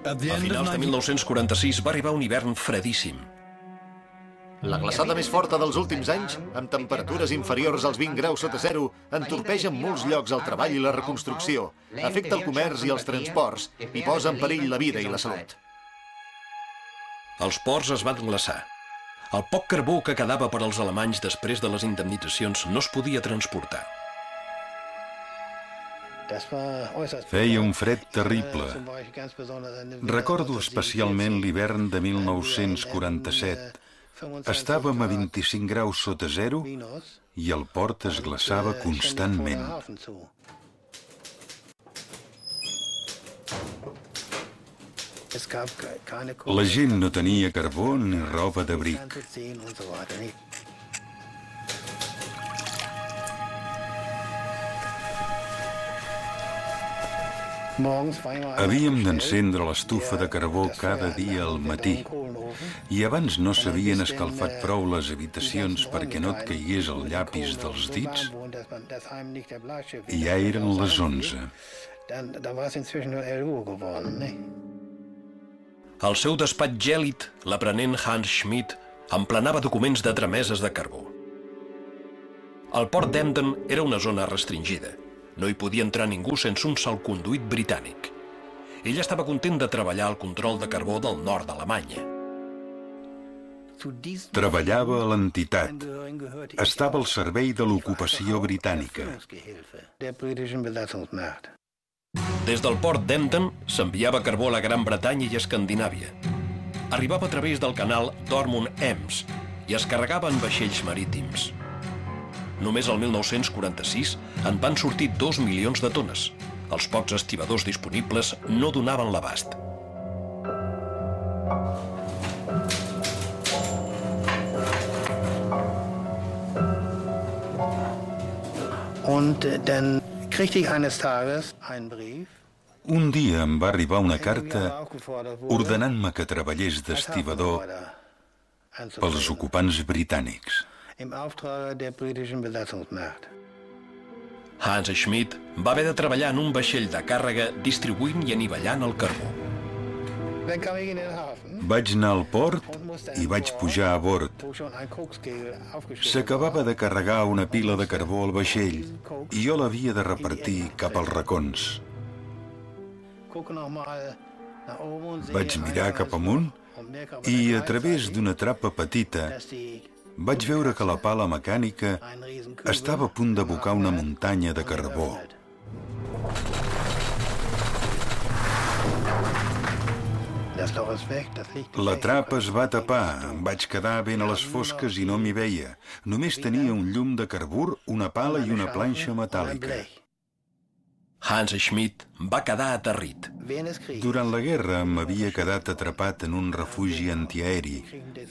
A finals de 1946 va arribar un hivern fredíssim. La glaçada més forta dels últims anys, amb temperatures inferiors als 20 graus sota zero, entorpeix en molts llocs el treball i la reconstrucció, afecta el comerç i els transports i posa en perill la vida i la salut. Els ports es van glaçar. El poc carbó que quedava per als alemanys després de les indemnitzacions no es podia transportar. Feia un fred terrible. Recordo especialment l'hivern de 1947. Estàvem a 25 graus sota zero i el port es glaçava constantment. La gent no tenia carbó ni roba d'abric. Havíem d'encendre l'estufa de carbó cada dia al matí i abans no s'havien escalfat prou les habitacions perquè no et caigués el llapis dels dits i ja eren les 11. Al seu despatx gèlid, l'aprenent Hans Schmidt emplenava documents de trameses de carbó. El port d'Emden era una zona restringida. No hi podia entrar ningú sense un salconduit britànic. Ell estava content de treballar al control de carbó del nord d'Alemanya. Treballava a l'entitat. Estava al servei de l'ocupació britànica. Des del port d'Emden s'enviava carbó a la Gran Bretanya i Escandinàvia. Arribava a través del canal Dortmund-Ems i es carregava en vaixells marítims. Només el 1946 en van sortir 2 milions de tones. Els pocs estibadors disponibles no donaven l'abast. Un dia em va arribar una carta ordenant-me que treballés d'estibador pels ocupants britànics. Hans Schmidt va haver de treballar en un vaixell de càrrega distribuint i anivellant el carbó. Vaig anar al port i vaig pujar a bord. S'acabava de carregar una pila de carbó al vaixell i jo l'havia de repartir cap als racons. Vaig mirar cap amunt i a través d'una trapa petita vaig veure que la pala mecànica estava a punt d'abocar una muntanya de carbó. La trapa es va tapar, em vaig quedar ben a les fosques i no m'hi veia. Només tenia un llum de carbur, una pala i una planxa metàl·lica. Hans Schmidt va quedar aterrit. Durant la guerra m'havia quedat atrapat en un refugi antiaeri.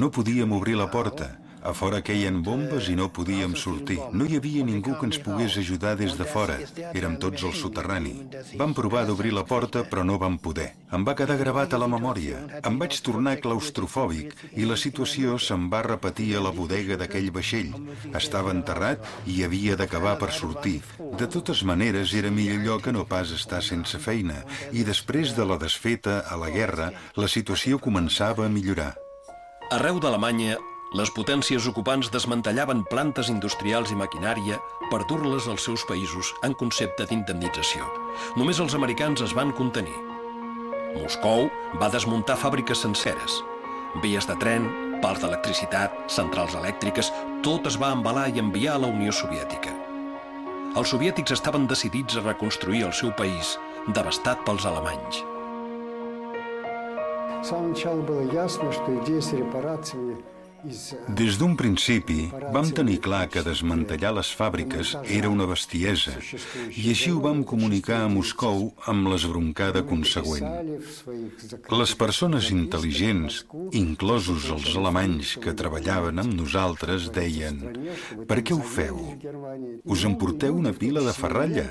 No podíem obrir la porta. A fora queien bombes i no podíem sortir. No hi havia ningú que ens pogués ajudar des de fora. Érem tots al soterrani. Vam provar d'obrir la porta, però no vam poder. Em va quedar gravat a la memòria. Em vaig tornar claustrofòbic i la situació se'm va repetir a la bodega d'aquell vaixell. Estava enterrat i havia d'acabar per sortir. De totes maneres, era millor que no pas estar sense feina. I després de la desfeta a la guerra, la situació començava a millorar. Arreu d'Alemanya, les potències ocupants desmantellaven plantes industrials i maquinària per dur-les als seus països en concepte d'indemnització. Només els americans es van contenir. Moscou va desmuntar fàbriques senceres. Vies de tren, pals d'electricitat, centrals elèctriques, tot es va embalar i enviar a la Unió Soviètica. Els soviètics estaven decidits a reconstruir el seu país, devastat pels alemanys. Des d'un principi vam tenir clar que desmantellar les fàbriques era una bestiesa i així ho vam comunicar a Moscou amb l'esbroncada consegüent. Les persones intel·ligents, inclosos els alemanys que treballaven amb nosaltres, deien: «Per què ho feu? Us emporteu una pila de ferralla?»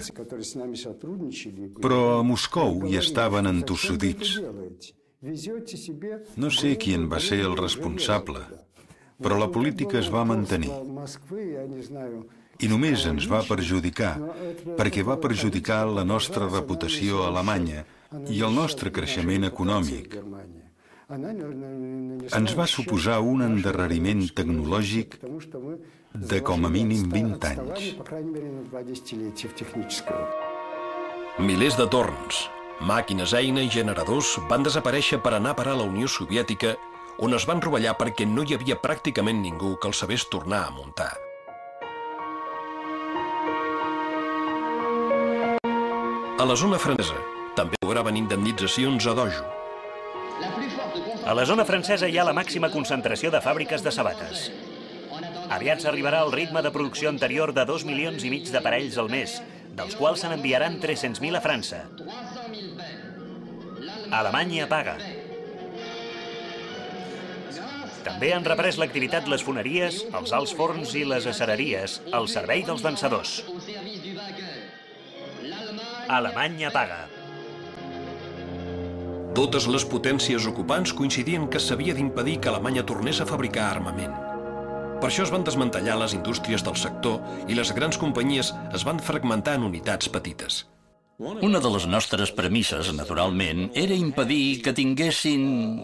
Però a Moscou hi estaven entossudits. No sé qui en va ser el responsable, però la política es va mantenir. I només ens va perjudicar, perquè va perjudicar la nostra reputació a Alemanya i el nostre creixement econòmic. Ens va suposar un endarreriment tecnològic de com a mínim 20 anys. Milers de torns, màquines, eina i generadors van desaparèixer per anar a parar a la Unió Soviètica, on es van rovellar perquè no hi havia pràcticament ningú que els sabés tornar a muntar. A la zona francesa també cobraven indemnitzacions a dojo. A la zona francesa hi ha la màxima concentració de fàbriques de sabates. Aviat s'arribarà al ritme de producció anterior de 2,5 milions d'aparells al mes, dels quals se n'enviaran 300.000 a França. Alemanya paga. També han reprès l'activitat les foneries, els alts forns i les acereries, al servei dels vencedors. Alemanya paga. Totes les potències ocupants coincidien que s'havia d'impedir que Alemanya tornés a fabricar armament. Per això es van desmantellar les indústries del sector i les grans companyies es van fragmentar en unitats petites. Una de les nostres premisses, naturalment, era impedir que tinguessin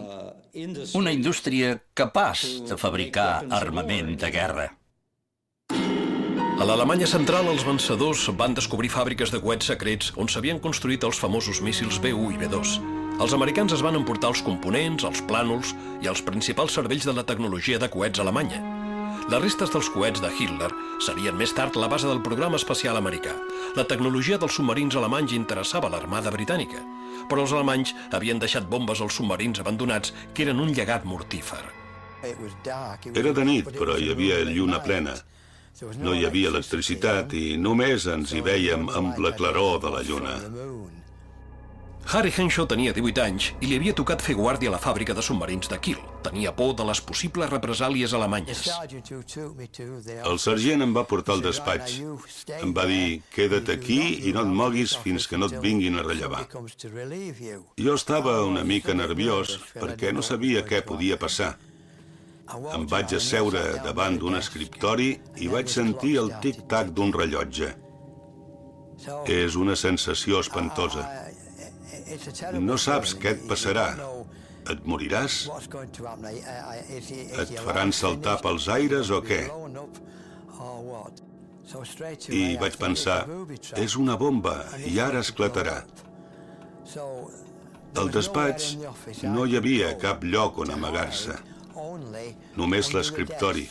una indústria capaç de fabricar armament de guerra. A l'Alemanya central, els vencedors van descobrir fàbriques de coets secrets on s'havien construït els famosos míssils B-1 i B-2. Els americans es van emportar els components, els plànols i els principals cervells de la tecnologia de coets alemanya. Les restes dels coets de Hitler serien més tard la base del programa espacial americà. La tecnologia dels submarins alemanys interessava l'armada britànica, però els alemanys havien deixat bombes als submarins abandonats que eren un llegat mortífer. Era de nit, però hi havia lluna plena. No hi havia electricitat i només ens hi vèiem amb la claror de la lluna. Harry Henshaw tenia 18 anys i li havia tocat fer guàrdia a la fàbrica de submarins de Kiel. Tenia por de les possibles represàlies alemanyes. El sergent em va portar al despatx. Em va dir, queda't aquí i no et moguis fins que no et vinguin a rellevar. Jo estava una mica nerviós perquè no sabia què podia passar. Em vaig asseure davant d'un escriptori i vaig sentir el tic-tac d'un rellotge. És una sensació espantosa. No saps què et passarà. Et moriràs? Et faran saltar pels aires o què? I vaig pensar, és una bomba i ara esclatarà. Al despatx no hi havia cap lloc on amagar-se. Només l'escriptori.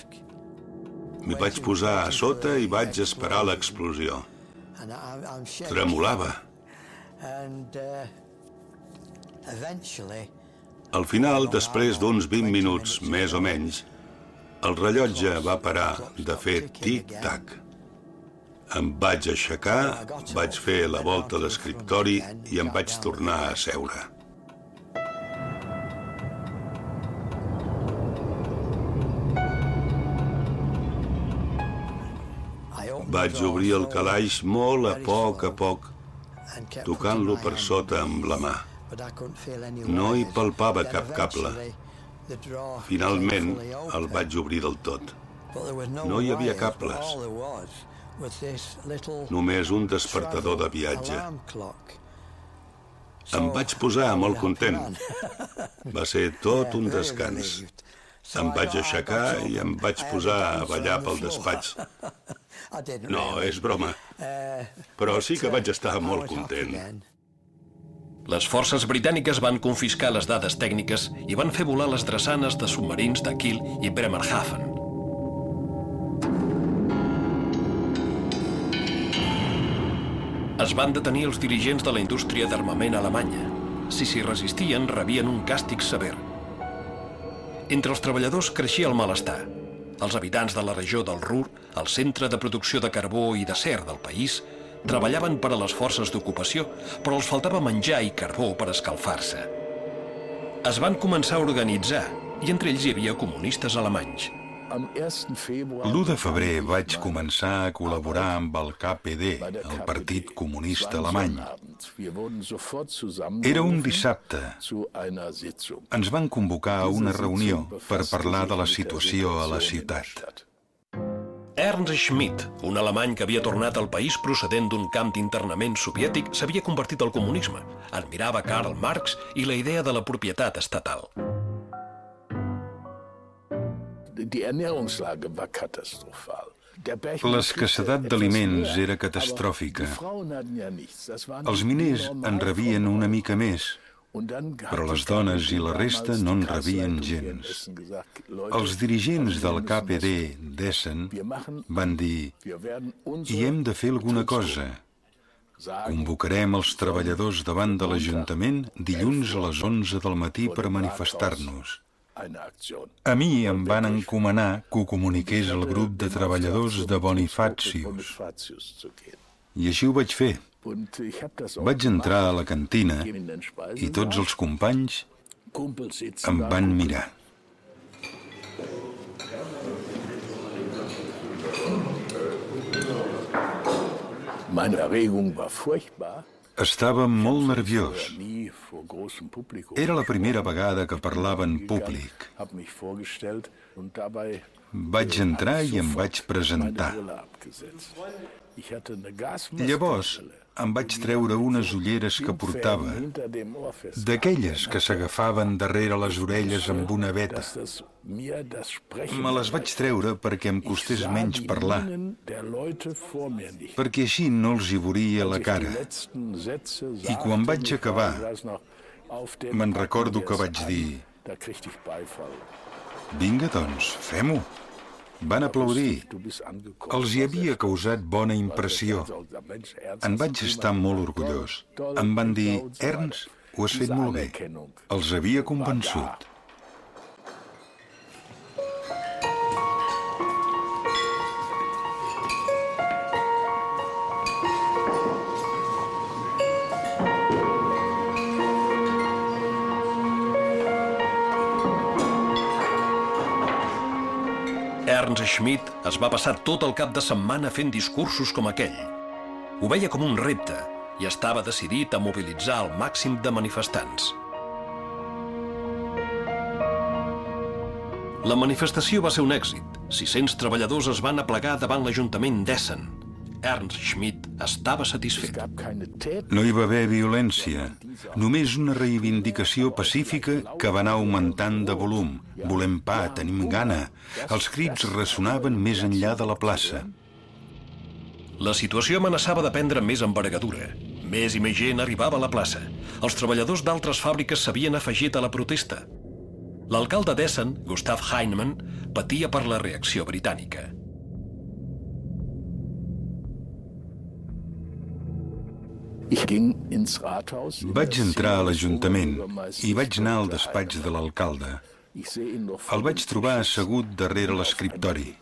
M'hi vaig posar a sota i vaig esperar l'explosió. Tremolava. Al final, després d'uns 20 minuts, més o menys, el rellotge va parar de fer tic-tac. Em vaig aixecar, vaig fer la volta a l'escriptori i em vaig tornar a asseure. Vaig obrir el calaix molt a poc, tocant-lo per sota amb la mà. No hi palpava cap cable. Finalment, el vaig obrir del tot. No hi havia cables. Només un despertador de viatge. Em vaig posar molt content. Va ser tot un descans. Em vaig aixecar i em vaig posar a ballar pel despatx. No, és broma. Però sí que vaig estar molt content. Les forces britàniques van confiscar les dades tècniques i van fer volar les drassanes de submarins de Kiel i Bremerhaven. Es van detenir els dirigents de la indústria d'armament alemanya. Si s'hi resistien, rebien un càstig sever. Entre els treballadors creixia el malestar. Els habitants de la regió del Ruhr, el centre de producció de carbó i d'acer del país, treballaven per a les forces d'ocupació, però els faltava menjar i carbó per escalfar-se. Es van començar a organitzar, i entre ells hi havia comunistes alemanys. L'1 de febrer vaig començar a col·laborar amb el KPD, el Partit Comunista Alemany. Era un dissabte. Ens van convocar a una reunió per parlar de la situació a la ciutat. Ernst Schmidt, un alemany que havia tornat al país procedent d'un camp d'internament soviètic, s'havia convertit al comunisme. Admirava Karl Marx i la idea de la propietat estatal. L'escassedat d'aliments era catastròfica. Els miners en rebien una mica més, però les dones i la resta no en rebien gens. Els dirigents del KPD d'Essen van dir: «Hi hem de fer alguna cosa. Convocarem els treballadors davant de l'Ajuntament dilluns a les 11 del matí per manifestar-nos». A mi em van encomanar que ho comuniqués al grup de treballadors de Bonifatius. I així ho vaig fer. Vaig entrar a la cantina i tots els companys em van mirar. Estava molt nerviós. Era la primera vegada que parlava en públic. Vaig entrar i em vaig presentar. Llavors em vaig treure unes ulleres que portava, d'aquelles que s'agafaven darrere les orelles amb una veta. Me les vaig treure perquè em costés menys parlar, perquè així no els hi veuria la cara. I quan vaig acabar, me'n recordo que vaig dir: «Vinga, doncs, fem-ho». Van aplaudir. Els hi havia causat bona impressió. En vaig estar molt orgullós. Em van dir: «Ernst, ho has fet molt bé». Els havia convençut. Ernst Schmidt es va passar tot el cap de setmana fent discursos com aquell. Ho veia com un repte i estava decidit a mobilitzar el màxim de manifestants. La manifestació va ser un èxit. 600 treballadors es van aplegar davant l'Ajuntament d'Essen. Ernst Schmidt estava satisfet. No hi va haver violència, només una reivindicació pacífica que va anar augmentant de volum. Volem pa, tenim gana. Els crits ressonaven més enllà de la plaça. La situació amenaçava de prendre més envergadura. Més i més gent arribava a la plaça. Els treballadors d'altres fàbriques s'havien afegit a la protesta. L'alcalde d'Essen, Gustav Heinemann, patia per la reacció britànica. Vaig entrar a l'Ajuntament i vaig anar al despatx de l'alcalde. El vaig trobar assegut darrere l'escriptori.